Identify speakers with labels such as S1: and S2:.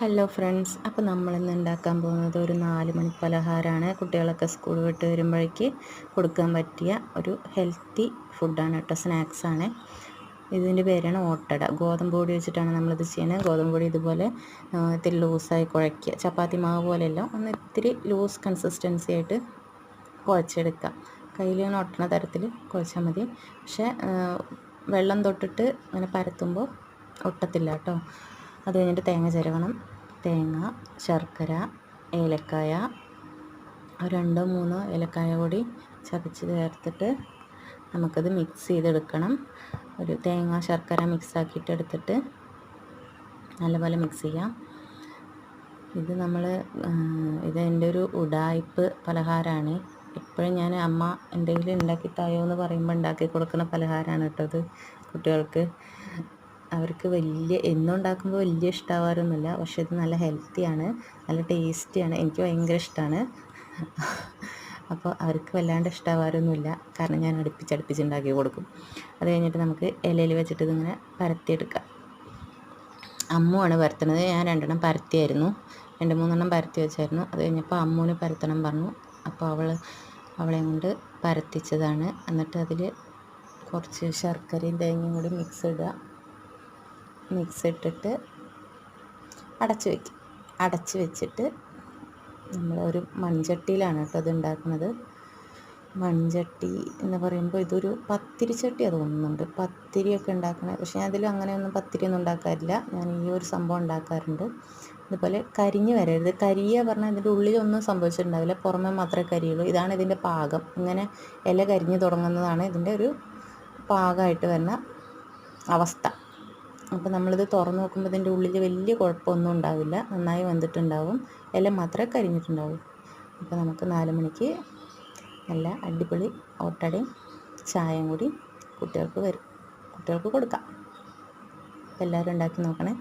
S1: Hello friends, അപ്പോൾ നമ്മളിന്ന് ഉണ്ടാക്കാൻ പോകുന്നത് ഒരു 4 മണി പലഹാരമാണ്. കുട്ടികളൊക്കെ സ്കൂൾ വിട്ട് വരുമ്പോഴേക്ക് കൊടുക്കാൻ പറ്റിയ ഒരു ഹെൽത്തി ഫുഡാണ് കേട്ടോ, സ്നാക്സാണ്. ഇതിൻ്റെ പേരാണ് ഓട്ടട. ഗോതമ്പ് പൊടി വെച്ചിട്ടാണ് നമ്മളിത് ചെയ്യുന്നത്. ഗോതമ്പ് പൊടി ഇതുപോലെ ഇത്തിരി ലൂസായി കുഴയ്ക്കുക, ചപ്പാത്തി മാവ് പോലെയല്ല, ഒന്ന് ഇത്തിരി ലൂസ് കൺസിസ്റ്റൻസി ആയിട്ട് കുഴച്ചെടുക്കുക. കയ്യിൽ ഒട്ടണ തരത്തിൽ കുഴച്ചാൽ മതി. പക്ഷേ വെള്ളം തൊട്ടിട്ട് അങ്ങനെ പരത്തുമ്പോൾ ഒട്ടത്തില്ല കേട്ടോ. അത് കഴിഞ്ഞിട്ട് തേങ്ങ ചിരവണം. തേങ്ങ, ശർക്കര, ഏലക്കായ, രണ്ടോ മൂന്നോ ഏലക്കായ കൂടി ചതച്ച് ചേർത്തിട്ട് നമുക്കത് മിക്സ് ചെയ്തെടുക്കണം. ഒരു തേങ്ങ ശർക്കര മിക്സാക്കിയിട്ട് എടുത്തിട്ട് നല്ലപോലെ മിക്സ് ചെയ്യാം. ഇത് എൻ്റെ ഒരു ഉഡായിപ്പ് പലഹാരമാണ്. എപ്പോഴും ഞാൻ അമ്മ എന്തെങ്കിലും ഉണ്ടാക്കി തായോ എന്ന് പറയുമ്പോൾ ഉണ്ടാക്കി കൊടുക്കുന്ന പലഹാരമാണ് കേട്ടോ ഇത് കുട്ടികൾക്ക്. അവർക്ക് എന്നും ഉണ്ടാക്കുമ്പോൾ വലിയ ഇഷ്ടമാവാറൊന്നുമില്ല, പക്ഷേ ഇത് നല്ല ഹെൽത്തിയാണ്, നല്ല ടേസ്റ്റിയാണ്. എനിക്ക് ഭയങ്കര ഇഷ്ടമാണ്. അപ്പോൾ അവർക്ക് വല്ലാണ്ട് ഇഷ്ടമാവാറൊന്നുമില്ല, കാരണം ഞാൻ അടുപ്പിച്ചുണ്ടാക്കി കൊടുക്കും. അത് കഴിഞ്ഞിട്ട് നമുക്ക് ഇലയിൽ വെച്ചിട്ട് ഇതിങ്ങനെ പരത്തിയെടുക്കാം. അമ്മുവാണ് പരത്തുന്നത്. ഞാൻ 2 പരത്തിയായിരുന്നു, 2-3 പരത്തി വെച്ചായിരുന്നു. അത് കഴിഞ്ഞപ്പോൾ അമ്മുവിന് പരത്തണം പറഞ്ഞു. അപ്പോൾ അവളെ കൊണ്ട് പരത്തിച്ചതാണ്. എന്നിട്ട് അതിൽ കുറച്ച് ശർക്കരയും തേങ്ങയും കൂടി മിക്സ് ഇട്ടിട്ട് അടച്ച് വെച്ചിട്ട് നമ്മൾ ഒരു മൺചട്ടിയിലാണ് കേട്ടോ അത് ഉണ്ടാക്കുന്നത്. മൺചട്ടി എന്ന് പറയുമ്പോൾ ഇതൊരു പത്തിരി ചട്ടിയാണ് തോന്നുന്നുണ്ട്, പത്തിരിയൊക്കെ ഉണ്ടാക്കുന്നത്. പക്ഷേ ഞാൻ അങ്ങനെയൊന്നും പത്തിരിയൊന്നും ഉണ്ടാക്കാറില്ല. ഞാൻ ഈ ഒരു സംഭവം ഉണ്ടാക്കാറുണ്ട്. ഇതുപോലെ കരിഞ്ഞ് വരരുത്. കരിയുക പറഞ്ഞാൽ ഇതിൻ്റെ ഉള്ളിലൊന്നും സംഭവിച്ചിട്ടുണ്ടാവില്ല, പുറമെ മാത്രമേ കരിയുള്ളൂ. ഇതാണ് ഇതിൻ്റെ പാകം. ഇങ്ങനെ ഇല കരിഞ്ഞ് തുടങ്ങുന്നതാണ് ഇതിൻ്റെ ഒരു പാകമായിട്ട് വരുന്ന അവസ്ഥ. അപ്പോൾ നമ്മളിത് തുറന്ന് നോക്കുമ്പോൾ ഇതിൻ്റെ ഉള്ളിൽ വലിയ കുഴപ്പമൊന്നും ഉണ്ടാവില്ല, നന്നായി വെന്തിട്ടുണ്ടാവും. ഇല മാത്രമേ കരിഞ്ഞിട്ടുണ്ടാവൂ. അപ്പോൾ നമുക്ക് 4 മണിക്ക് നല്ല അടിപൊളി ഓട്ടടയും ചായയും കൂടി കുട്ടികൾക്ക് കൊടുക്കാം. എല്ലാവരും ഉണ്ടാക്കി നോക്കണേ.